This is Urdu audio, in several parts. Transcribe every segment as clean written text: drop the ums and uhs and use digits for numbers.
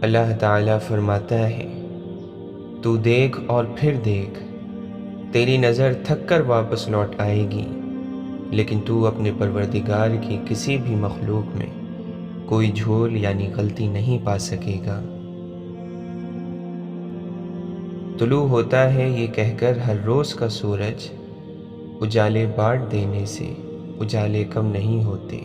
اللہ تعالیٰ فرماتا ہے، تو دیکھ اور پھر دیکھ، تیری نظر تھک کر واپس لوٹ آئے گی، لیکن تو اپنے پروردگار کی کسی بھی مخلوق میں کوئی جھول یعنی غلطی نہیں پا سکے گا۔ طلوع ہوتا ہے یہ کہہ کر ہر روز کا سورج، اجالے بانٹ دینے سے اجالے کم نہیں ہوتے۔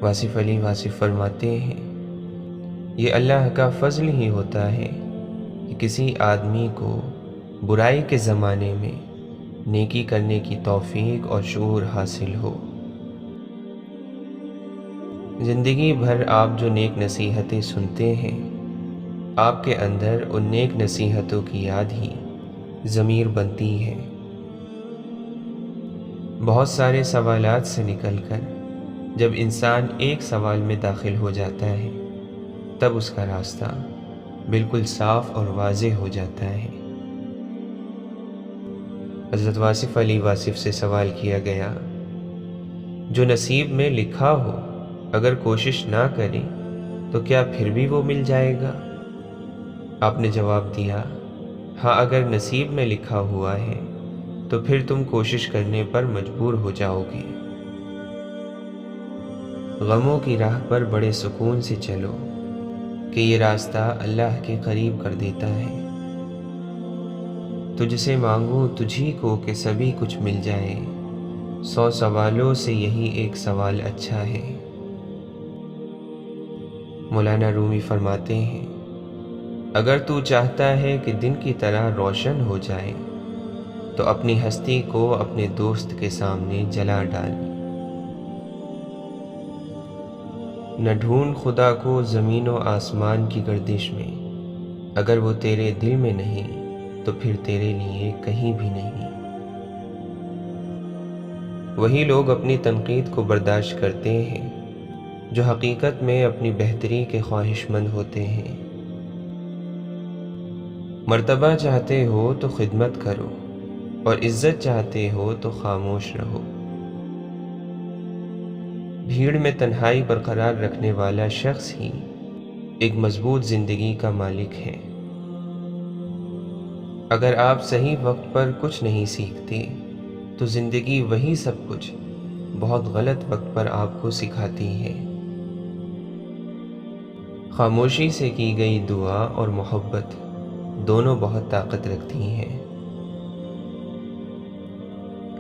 واصف علی واصف فرماتے ہیں، یہ اللہ کا فضل ہی ہوتا ہے کہ کسی آدمی کو برائی کے زمانے میں نیکی کرنے کی توفیق اور شعور حاصل ہو۔ زندگی بھر آپ جو نیک نصیحتیں سنتے ہیں، آپ کے اندر ان نیک نصیحتوں کی یاد ہی ضمیر بنتی ہے۔ بہت سارے سوالات سے نکل کر جب انسان ایک سوال میں داخل ہو جاتا ہے، تب اس کا راستہ بالکل صاف اور واضح ہو جاتا ہے۔ حضرت واصف علی واصف سے سوال کیا گیا، جو نصیب میں لکھا ہو اگر کوشش نہ کریں تو کیا پھر بھی وہ مل جائے گا؟ آپ نے جواب دیا، ہاں، اگر نصیب میں لکھا ہوا ہے تو پھر تم کوشش کرنے پر مجبور ہو جاؤ گے۔ غموں کی راہ پر بڑے سکون سے چلو کہ یہ راستہ اللہ کے قریب کر دیتا ہے۔ تجھ سے مانگوں تجھی کو کہ سبھی کچھ مل جائے، 100 سوالوں سے یہی ایک سوال اچھا ہے۔ مولانا رومی فرماتے ہیں، اگر تو چاہتا ہے کہ دن کی طرح روشن ہو جائے تو اپنی ہستی کو اپنے دوست کے سامنے جلا ڈال۔ نہ ڈھونڈ خدا کو زمین و آسمان کی گردش میں، اگر وہ تیرے دل میں نہیں تو پھر تیرے لیے کہیں بھی نہیں۔ وہی لوگ اپنی تنقید کو برداشت کرتے ہیں جو حقیقت میں اپنی بہتری کے خواہش مند ہوتے ہیں۔ مرتبہ چاہتے ہو تو خدمت کرو، اور عزت چاہتے ہو تو خاموش رہو۔ بھیڑ میں تنہائی برقرار رکھنے والا شخص ہی ایک مضبوط زندگی کا مالک ہے۔ اگر آپ صحیح وقت پر کچھ نہیں سیکھتے تو زندگی وہی سب کچھ بہت غلط وقت پر آپ کو سکھاتی ہے۔ خاموشی سے کی گئی دعا اور محبت دونوں بہت طاقت رکھتی ہیں۔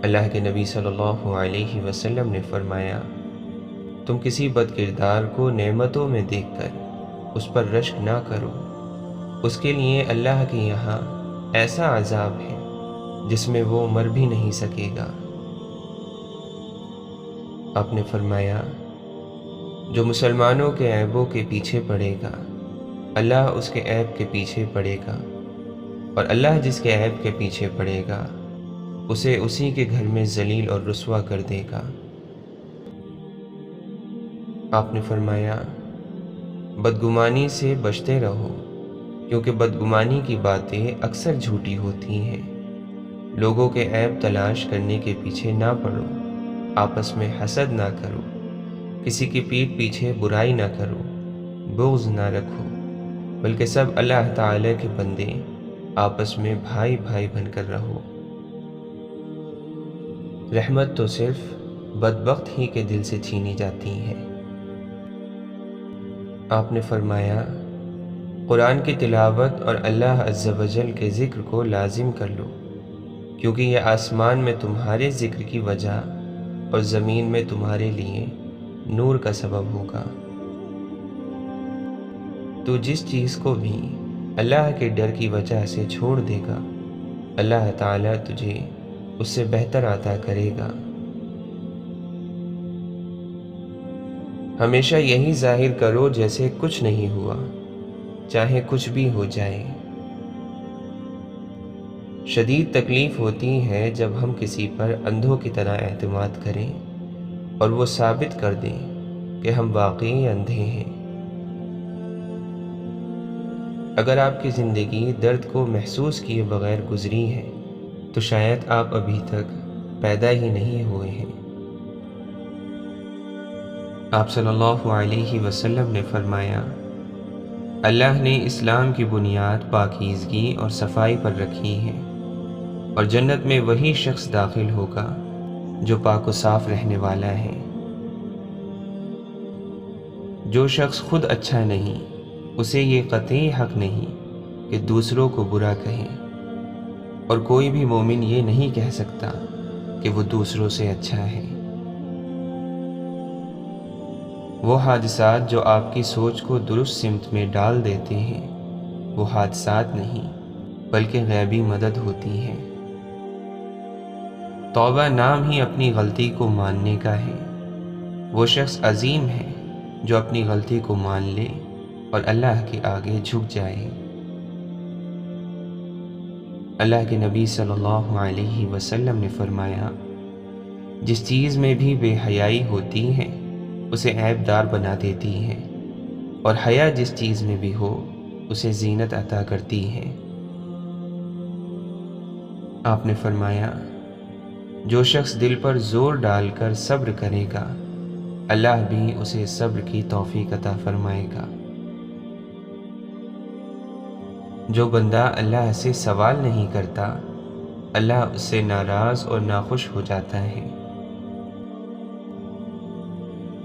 اللہ کے نبی صلی اللہ علیہ وسلم نے فرمایا، تم کسی بد کردار کو نعمتوں میں دیکھ کر اس پر رشک نہ کرو، اس کے لیے اللہ کے یہاں ایسا عذاب ہے جس میں وہ مر بھی نہیں سکے گا۔ آپ نے فرمایا، جو مسلمانوں کے عیبوں کے پیچھے پڑے گا اللہ اس کے عیب کے پیچھے پڑے گا، اور اللہ جس کے عیب کے پیچھے پڑے گا اسے اسی کے گھر میں ذلیل اور رسوا کر دے گا۔ آپ نے فرمایا، بدگمانی سے بچتے رہو، کیونکہ بدگمانی کی باتیں اکثر جھوٹی ہوتی ہیں۔ لوگوں کے عیب تلاش کرنے کے پیچھے نہ پڑو، آپس میں حسد نہ کرو، کسی کی پیٹھ پیچھے برائی نہ کرو، بغض نہ رکھو، بلکہ سب اللہ تعالی کے بندے آپس میں بھائی بھائی بن کر رہو۔ رحمت تو صرف بدبخت ہی کے دل سے چھینی جاتی ہے۔ آپ نے فرمایا، قرآن کی تلاوت اور اللہ عز و جل کے ذکر کو لازم کر لو، کیونکہ یہ آسمان میں تمہارے ذکر کی وجہ اور زمین میں تمہارے لیے نور کا سبب ہوگا۔ تو جس چیز کو بھی اللہ کے ڈر کی وجہ سے چھوڑ دے گا، اللہ تعالیٰ تجھے اس سے بہتر عطا کرے گا۔ ہمیشہ یہی ظاہر کرو جیسے کچھ نہیں ہوا، چاہے کچھ بھی ہو جائے۔ شدید تکلیف ہوتی ہے جب ہم کسی پر اندھوں کی طرح اعتماد کریں اور وہ ثابت کر دیں کہ ہم واقعی اندھے ہیں۔ اگر آپ کی زندگی درد کو محسوس کیے بغیر گزری ہے تو شاید آپ ابھی تک پیدا ہی نہیں ہوئے ہیں۔ آپ صلی اللہ علیہ وسلم نے فرمایا، اللہ نے اسلام کی بنیاد پاکیزگی اور صفائی پر رکھی ہے، اور جنت میں وہی شخص داخل ہوگا جو پاک و صاف رہنے والا ہے۔ جو شخص خود اچھا نہیں، اسے یہ قطعی حق نہیں کہ دوسروں کو برا کہے، اور کوئی بھی مومن یہ نہیں کہہ سکتا کہ وہ دوسروں سے اچھا ہے۔ وہ حادثات جو آپ کی سوچ کو درست سمت میں ڈال دیتے ہیں، وہ حادثات نہیں بلکہ غیبی مدد ہوتی ہے۔ توبہ نام ہی اپنی غلطی کو ماننے کا ہے۔ وہ شخص عظیم ہے جو اپنی غلطی کو مان لے اور اللہ کے آگے جھک جائے۔ اللہ کے نبی صلی اللہ علیہ وسلم نے فرمایا، جس چیز میں بھی بے حیائی ہوتی ہے اسے عیب دار بنا دیتی ہے، اور حیا جس چیز میں بھی ہو اسے زینت عطا کرتی ہے۔ آپ نے فرمایا، جو شخص دل پر زور ڈال کر صبر کرے گا، اللہ بھی اسے صبر کی توفیق عطا فرمائے گا۔ جو بندہ اللہ سے سوال نہیں کرتا، اللہ اس سے ناراض اور ناخوش ہو جاتا ہے۔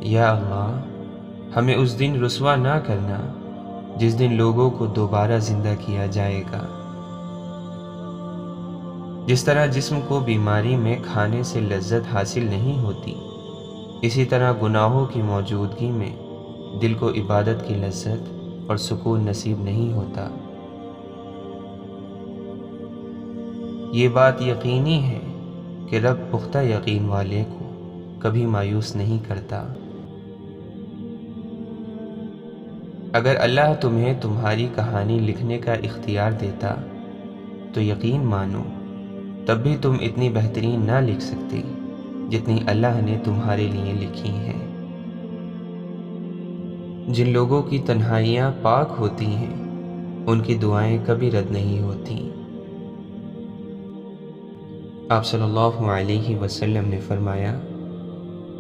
یا اللہ، ہمیں اس دن رسوا نہ کرنا جس دن لوگوں کو دوبارہ زندہ کیا جائے گا۔ جس طرح جسم کو بیماری میں کھانے سے لذت حاصل نہیں ہوتی، اسی طرح گناہوں کی موجودگی میں دل کو عبادت کی لذت اور سکون نصیب نہیں ہوتا۔ یہ بات یقینی ہے کہ رب پختہ یقین والے کو کبھی مایوس نہیں کرتا۔ اگر اللہ تمہیں تمہاری کہانی لکھنے کا اختیار دیتا تو یقین مانو تب بھی تم اتنی بہترین نہ لکھ سکتے جتنی اللہ نے تمہارے لیے لکھی ہیں۔ جن لوگوں کی تنہائیاں پاک ہوتی ہیں ان کی دعائیں کبھی رد نہیں ہوتی۔ آپ صلی اللہ علیہ وسلم نے فرمایا،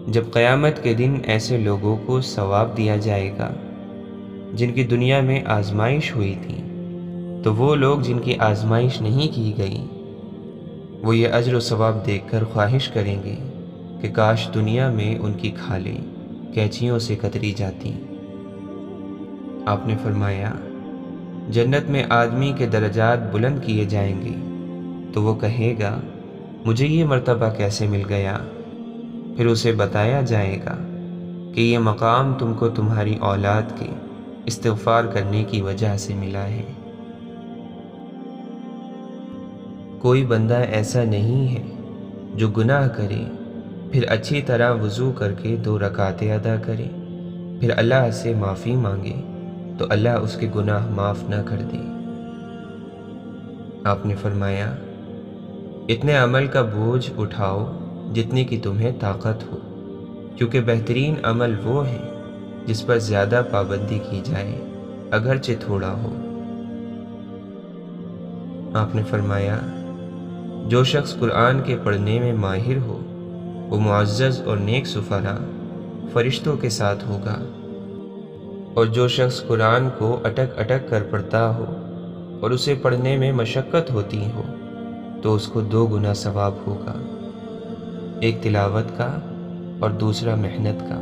جب قیامت کے دن ایسے لوگوں کو ثواب دیا جائے گا جن کی دنیا میں آزمائش ہوئی تھی، تو وہ لوگ جن کی آزمائش نہیں کی گئی، وہ یہ اجر و ثواب دیکھ کر خواہش کریں گے کہ کاش دنیا میں ان کی کھالیں قینچیوں سے کتری جاتی۔ آپ نے فرمایا، جنت میں آدمی کے درجات بلند کیے جائیں گے تو وہ کہے گا، مجھے یہ مرتبہ کیسے مل گیا؟ پھر اسے بتایا جائے گا کہ یہ مقام تم کو تمہاری اولاد کے استغفار کرنے کی وجہ سے ملا ہے۔ کوئی بندہ ایسا نہیں ہے جو گناہ کرے پھر اچھی طرح وضو کر کے 2 رکعتیں ادا کرے، پھر اللہ سے معافی مانگے تو اللہ اس کے گناہ معاف نہ کر دے۔ آپ نے فرمایا، اتنے عمل کا بوجھ اٹھاؤ جتنے کی تمہیں طاقت ہو، کیونکہ بہترین عمل وہ ہے جس پر زیادہ پابندی کی جائے اگرچہ تھوڑا ہو۔ آپ نے فرمایا، جو شخص قرآن کے پڑھنے میں ماہر ہو وہ معزز اور نیک سفرا فرشتوں کے ساتھ ہوگا، اور جو شخص قرآن کو اٹک اٹک کر پڑھتا ہو اور اسے پڑھنے میں مشقت ہوتی ہو تو اس کو 2 گنا ثواب ہوگا، ایک تلاوت کا اور دوسرا محنت کا۔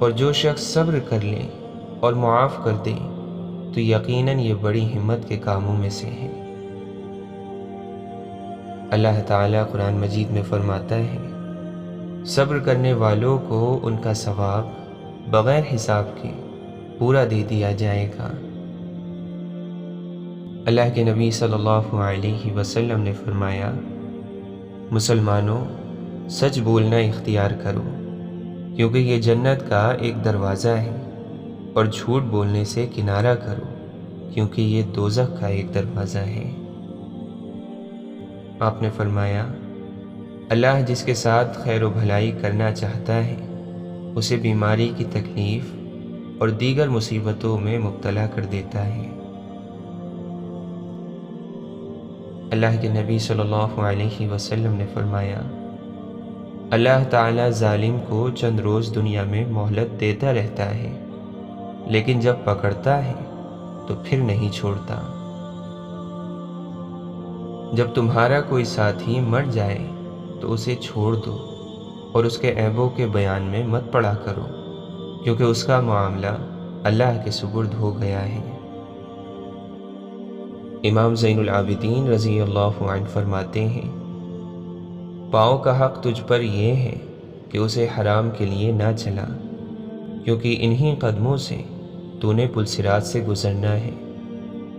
اور جو شخص صبر کر لے اور معاف کر دے تو یقیناً یہ بڑی ہمت کے کاموں میں سے ہے۔ اللہ تعالیٰ قرآن مجید میں فرماتا ہے، صبر کرنے والوں کو ان کا ثواب بغیر حساب کے پورا دے دیا جائے گا۔ اللہ کے نبی صلی اللہ علیہ وسلم نے فرمایا، مسلمانوں، سچ بولنا اختیار کرو، کیونکہ یہ جنت کا ایک دروازہ ہے، اور جھوٹ بولنے سے کنارہ کرو، کیونکہ یہ دوزخ کا ایک دروازہ ہے۔ آپ نے فرمایا، اللہ جس کے ساتھ خیر و بھلائی کرنا چاہتا ہے اسے بیماری کی تکلیف اور دیگر مصیبتوں میں مبتلا کر دیتا ہے۔ اللہ کے نبی صلی اللہ علیہ وسلم نے فرمایا، اللہ تعالیٰ ظالم کو چند روز دنیا میں مہلت دیتا رہتا ہے، لیکن جب پکڑتا ہے تو پھر نہیں چھوڑتا۔ جب تمہارا کوئی ساتھی مر جائے تو اسے چھوڑ دو اور اس کے عیبوں کے بیان میں مت پڑا کرو، کیونکہ اس کا معاملہ اللہ کے سپرد ہو گیا ہے۔ امام زین العابدین رضی اللہ عنہ فرماتے ہیں، پاؤں کا حق تجھ پر یہ ہے کہ اسے حرام کے لیے نہ چلا، کیونکہ انہی قدموں سے تو نے پل صراط سے گزرنا ہے،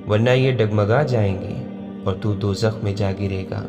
ورنہ یہ ڈگمگا جائیں گے اور تو دوزخ میں جا گرے گا۔